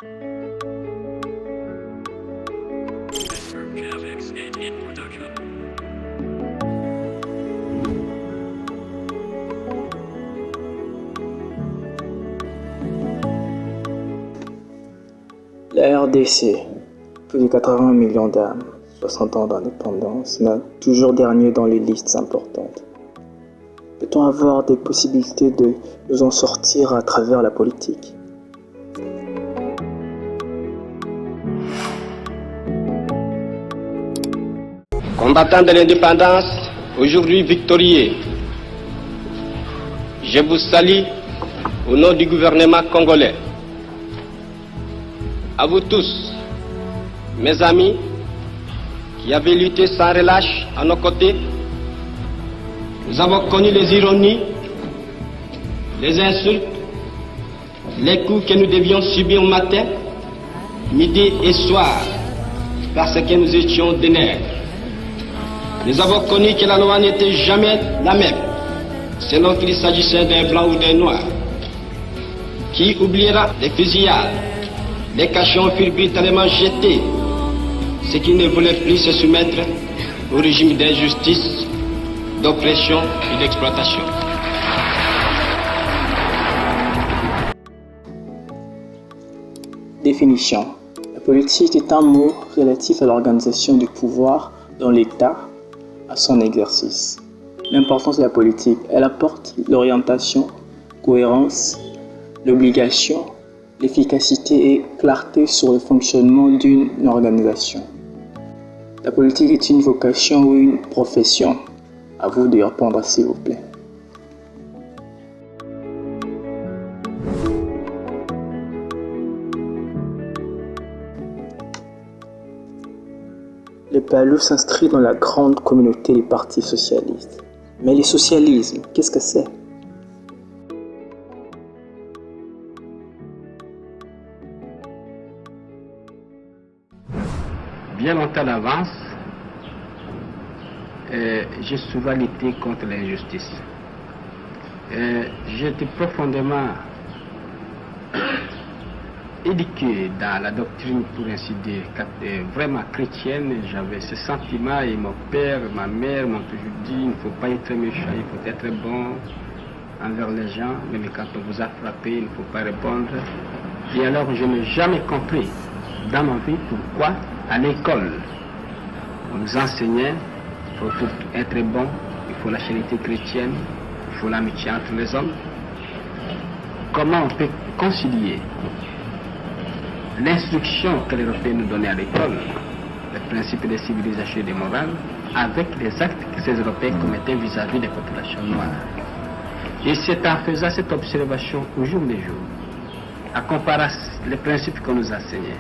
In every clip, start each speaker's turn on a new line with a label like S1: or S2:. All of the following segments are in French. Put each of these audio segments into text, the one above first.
S1: La RDC, plus de 80 millions d'âmes, 60 ans d'indépendance, mais toujours dernier dans les listes importantes. Peut-on avoir des possibilités de nous en sortir à travers la politique?
S2: Combattants de l'indépendance, aujourd'hui victorieux, je vous salue au nom du gouvernement congolais. À vous tous, mes amis, qui avez lutté sans relâche à nos côtés, nous avons connu les ironies, les insultes, les coups que nous devions subir matin, midi et soir, parce que nous étions des nègres. Nous avons connu que la loi n'était jamais la même, selon qu'il s'agissait d'un blanc ou d'un noir. Qui oubliera les fusillades? Les cachons furent brutalement jetés, ceux qui ne voulaient plus se soumettre au régime d'injustice, d'oppression et d'exploitation.
S1: Définition. La politique est un mot relatif à l'organisation du pouvoir dans l'État, à son exercice. L'importance de la politique, elle apporte l'orientation, cohérence, l'obligation, l'efficacité et clarté sur le fonctionnement d'une organisation. La politique est une vocation ou une profession? À vous de répondre, s'il vous plaît. Le PALU s'inscrit dans la grande communauté des partis socialistes. Mais le socialisme, qu'est-ce que c'est?
S2: Bien longtemps d'avance, j'ai souvent lutté contre l'injustice. J'ai été profondément éduqué dans la doctrine, pour ainsi dire, vraiment chrétienne. J'avais ce sentiment et mon père, ma mère m'ont toujours dit il ne faut pas être méchant, il faut être bon envers les gens, même quand on vous a frappé, il ne faut pas répondre. Et alors je n'ai jamais compris dans ma vie pourquoi à l'école on nous enseignait qu'il faut être bon, il faut la charité chrétienne, il faut l'amitié entre les hommes. Comment on peut concilier l'instruction que les Européens nous donnaient à l'école, les principes de civilisation et de morale, avec les actes que ces Européens commettaient vis-à-vis des populations noires? Et c'est en faisant cette observation au jour le jour, à comparer les principes qu'on nous enseignait,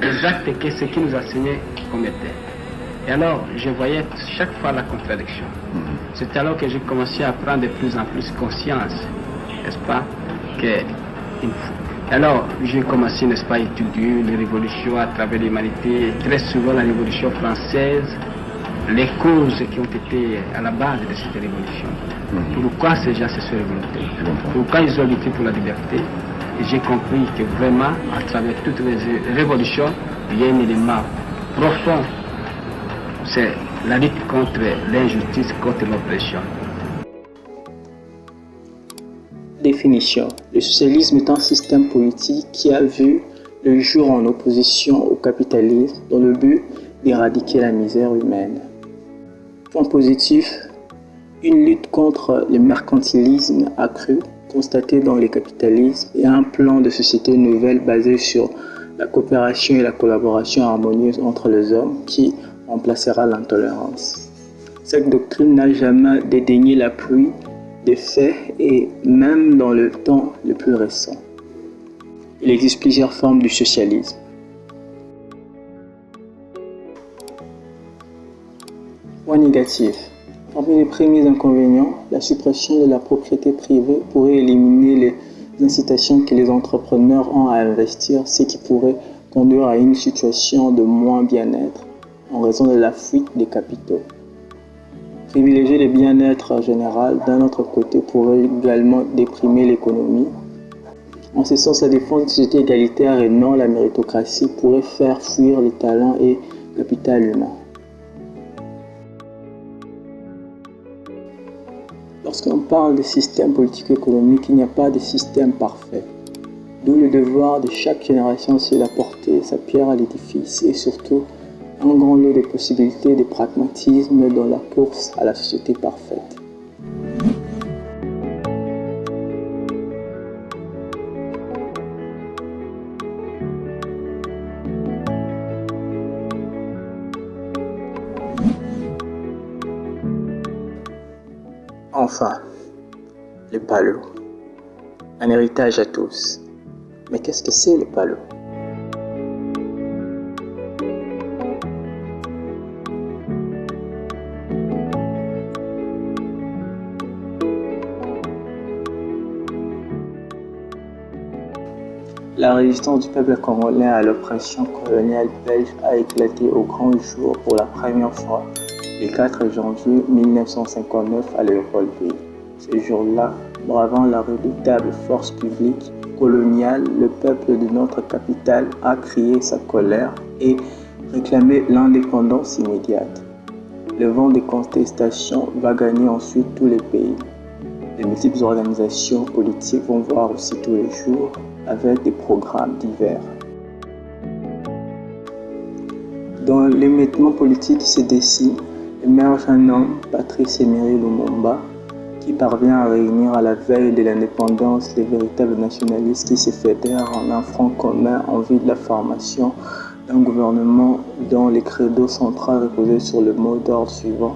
S2: les actes que ceux qui nous enseignaient commettaient. Et alors, je voyais chaque fois la contradiction. C'est alors que j'ai commencé à prendre de plus en plus conscience, n'est-ce pas, que alors, j'ai commencé, n'est-ce pas, à étudier les révolutions à travers l'humanité, très souvent la Révolution française, les causes qui ont été à la base de cette révolution. Pourquoi ces gens se sont révoltés? Pourquoi ils ont lutté pour la liberté? Et j'ai compris que vraiment, à travers toutes les révolutions, il y a un élément profond. C'est la lutte contre l'injustice, contre l'oppression.
S1: Définition. Le socialisme est un système politique qui a vu le jour en opposition au capitalisme dans le but d'éradiquer la misère humaine. Point positif, une lutte contre le mercantilisme accru constaté dans le capitalisme et un plan de société nouvelle basé sur la coopération et la collaboration harmonieuse entre les hommes qui remplacera l'intolérance. Cette doctrine n'a jamais dédaigné l'appui des faits et même dans le temps le plus récent. Il existe plusieurs formes du socialisme. Point négatif. Parmi les premiers inconvénients, la suppression de la propriété privée pourrait éliminer les incitations que les entrepreneurs ont à investir, ce qui pourrait conduire à une situation de moins bien-être en raison de la fuite des capitaux. Privilégier le bien-être général d'un autre côté pourrait également déprimer l'économie. En ce sens, la défense d'une société égalitaire et non la méritocratie pourrait faire fuir les talents et le capital humain. Lorsqu'on parle de système politico-économique, il n'y a pas de système parfait. D'où le devoir de chaque génération, c'est d'apporter sa pierre à l'édifice et surtout un grand lot de possibilités de pragmatisme dans la course à la société parfaite. Enfin, le PALO, un héritage à tous. Mais qu'est-ce que c'est le PALO? La résistance du peuple congolais à l'oppression coloniale belge a éclaté au grand jour pour la première fois le 4 janvier 1959 à Léopoldville. Ce jour-là, bravant la redoutable force publique coloniale, le peuple de notre capitale a crié sa colère et réclamé l'indépendance immédiate. Le vent de contestation va gagner ensuite tous les pays. Les multiples organisations politiques vont voir aussi tous les jours avec des programmes divers. Dans l'émiettement politique qui se dessine, émerge un homme, Patrice Emery Lumumba, qui parvient à réunir à la veille de l'indépendance les véritables nationalistes qui se fédèrent en un front commun en vue de la formation d'un gouvernement dont les credos centrales reposaient sur le mot d'ordre suivant: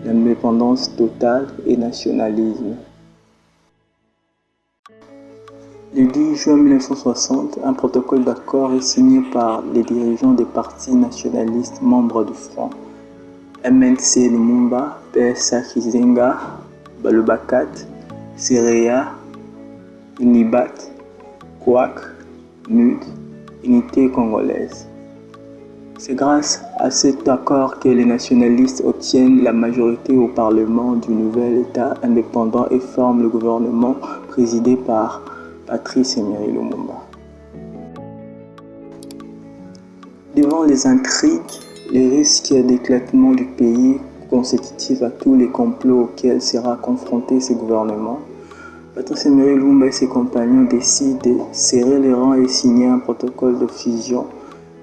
S1: l'indépendance totale et nationalisme. Le 10 juin 1960, un protocole d'accord est signé par les dirigeants des partis nationalistes membres du Front: MNC Lumumba, PSA Kizenga, Balubakat, Sereya, Unibat, Kouak, MUD, Unité congolaise. C'est grâce à cet accord que les nationalistes obtiennent la majorité au Parlement du nouvel État indépendant et forment le gouvernement présidé par Patrice Emery Lumumba. Devant les intrigues, les risques d'éclatement du pays consécutifs à tous les complots auxquels sera confronté ce gouvernement, Patrice Emery Lumumba et ses compagnons décident de serrer les rangs et signer un protocole de fusion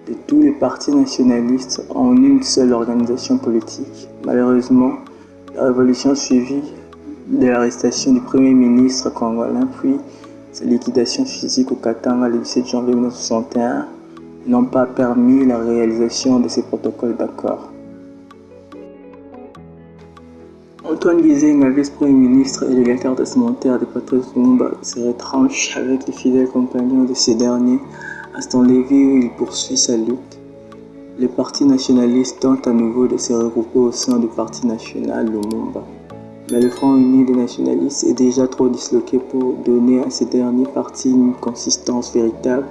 S1: de tous les partis nationalistes en une seule organisation politique. Malheureusement, la révolution suivie de l'arrestation du Premier ministre congolais puis sa liquidation physique au Katanga le 17 janvier 1961 n'ont pas permis la réalisation de ces protocoles d'accord. Antoine Gizenga, vice-premier ministre et légataire testamentaire de Patrice Lumumba, se retranche avec les fidèles compagnons de ces derniers à Stanleyville où il poursuit sa lutte. Le parti nationaliste tente à nouveau de se regrouper au sein du parti national Lumumba. Mais le Front uni des nationalistes est déjà trop disloqué pour donner à ces derniers partis une consistance véritable.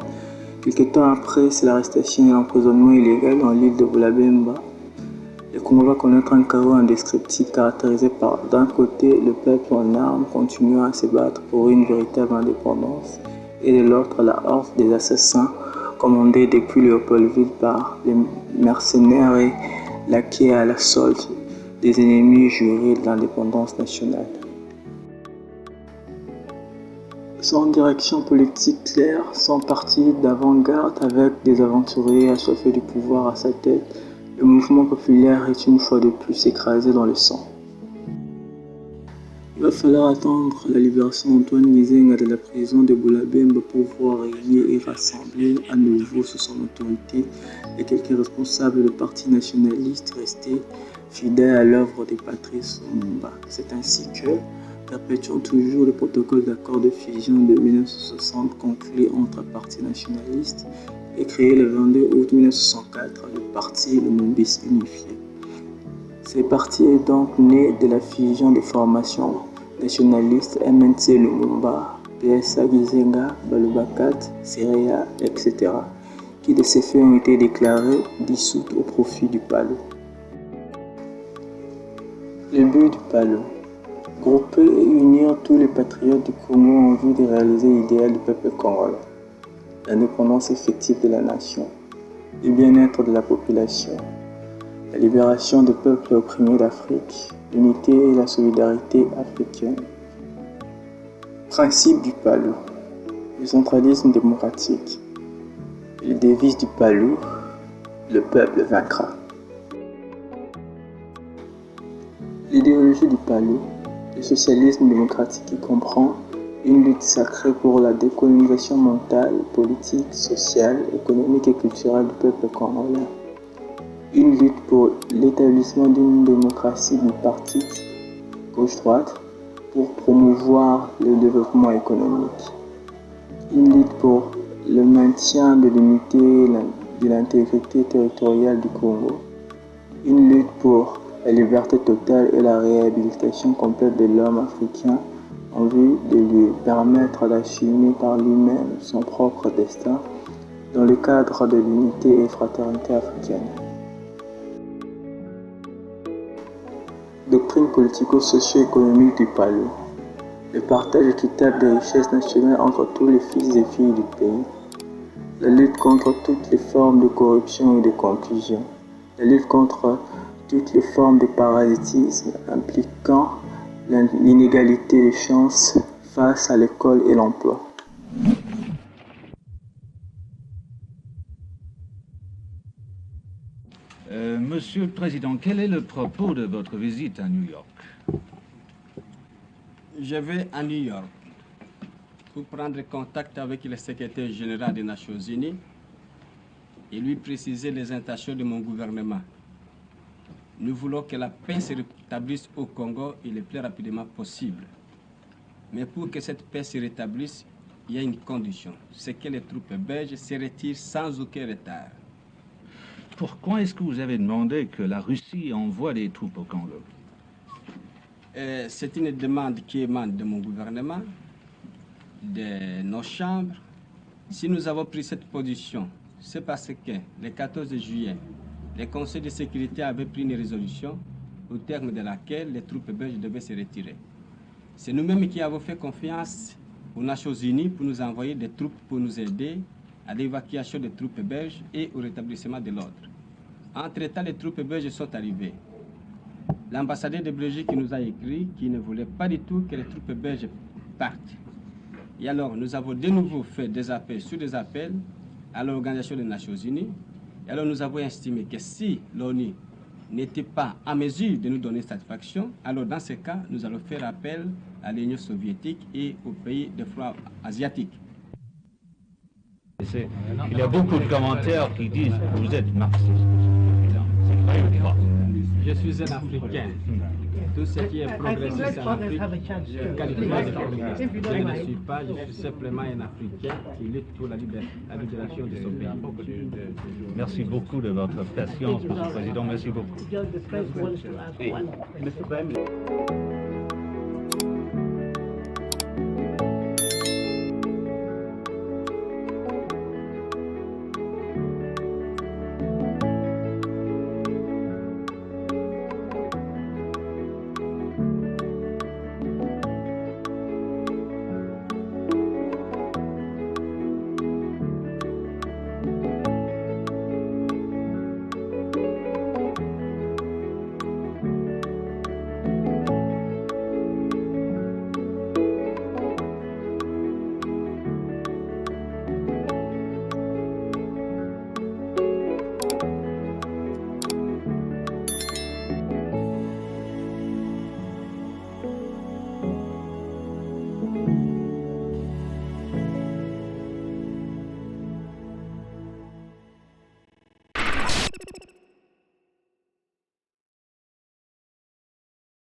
S1: Quelque temps après, c'est l'arrestation et l'emprisonnement illégal dans l'île de Boulabemba. Le Congo va connaître un chaos indescriptible caractérisé par, d'un côté, le peuple en armes continuant à se battre pour une véritable indépendance, et de l'autre, la horde des assassins commandés depuis Léopoldville par les mercenaires et laquais à la solde des ennemis jurés de l'indépendance nationale. Sans direction politique claire, sans parti d'avant-garde avec des aventuriers assoiffés du pouvoir à sa tête, le mouvement populaire est une fois de plus écrasé dans le sang. Il va falloir attendre la libération d'Antoine Gizenga de la prison de Boulabemba pour pouvoir réunir et rassembler à nouveau sous son autorité les quelques responsables de partis nationalistes restés fidèles à l'œuvre de Patrice Lumumba. C'est ainsi que, perpétuant toujours le protocole d'accord de fusion de 1960 conclu entre partis nationalistes, est créé le 22 août 1964 le parti Lumumbiste unifié. Ce parti est donc né de la fusion des formations nationalistes MNC Lumumba, PSA Gizenga, Balubakat, Sereya, etc., qui de ces faits ont été déclarés dissoutes au profit du PALO. Le but du PALO. Grouper et unir tous les patriotes du Congo en vue de réaliser l'idéal du peuple congolais, l'indépendance effective de la nation, le bien-être de la population, la libération des peuples opprimés d'Afrique, l'unité et la solidarité africaine. Principe du PALU, le centralisme démocratique. Les devises du PALU, le peuple vaincra. L'idéologie du PALU, le socialisme démocratique qui comprend une lutte sacrée pour la décolonisation mentale, politique, sociale, économique et culturelle du peuple congolais. Une lutte pour l'établissement d'une démocratie bipartite, gauche-droite, pour promouvoir le développement économique. Une lutte pour le maintien de l'unité et de l'intégrité territoriale du Congo. Une lutte pour la liberté totale et la réhabilitation complète de l'homme africain en vue de lui permettre d'assumer par lui-même son propre destin dans le cadre de l'unité et fraternité africaine. Doctrine politico-socio-économique du PALU. Le partage équitable des richesses nationales entre tous les fils et filles du pays. La lutte contre toutes les formes de corruption et de conclusion. La lutte contre toutes les formes de parasitisme impliquant l'inégalité des chances face à l'école et l'emploi.
S3: Monsieur le Président, quel est le propos de votre visite à New York?
S2: Je vais à New York pour prendre contact avec le secrétaire général des Nations Unies et lui préciser les intentions de mon gouvernement. Nous voulons que la paix se rétablisse au Congo et le plus rapidement possible. Mais pour que cette paix se rétablisse, il y a une condition, c'est que les troupes belges se retirent sans aucun retard.
S3: Pourquoi est-ce que vous avez demandé que la Russie envoie des troupes au Congo?
S2: C'est une demande qui émane de mon gouvernement, de nos chambres. Si nous avons pris cette position, c'est parce que le 14 juillet, le Conseil de sécurité avait pris une résolution au terme de laquelle les troupes belges devaient se retirer. C'est nous-mêmes qui avons fait confiance aux Nations Unies pour nous envoyer des troupes pour nous aider à l'évacuation des troupes belges et au rétablissement de l'ordre. Entre-temps, les troupes belges sont arrivées. L'ambassadeur de Belgique nous a écrit qu'il ne voulait pas du tout que les troupes belges partent. Et alors, nous avons de nouveau fait des appels sur des appels à l'Organisation des Nations Unies. Et alors, nous avons estimé que si l'ONU n'était pas en mesure de nous donner satisfaction, alors dans ce cas, nous allons faire appel à l'Union soviétique et aux pays de froid asiatiques.
S3: Il y a beaucoup de commentaires qui disent que vous êtes marxiste. C'est vrai ou pas?
S2: Je suis un Africain. Tout ce qui est progressiste en Afrique, je qualifie de progressiste. Je ne le suis pas, je suis simplement un Africain qui lutte pour la libération de son pays.
S3: Merci beaucoup de votre patience, Monsieur le Président. Merci beaucoup.
S4: Monsieur le Président,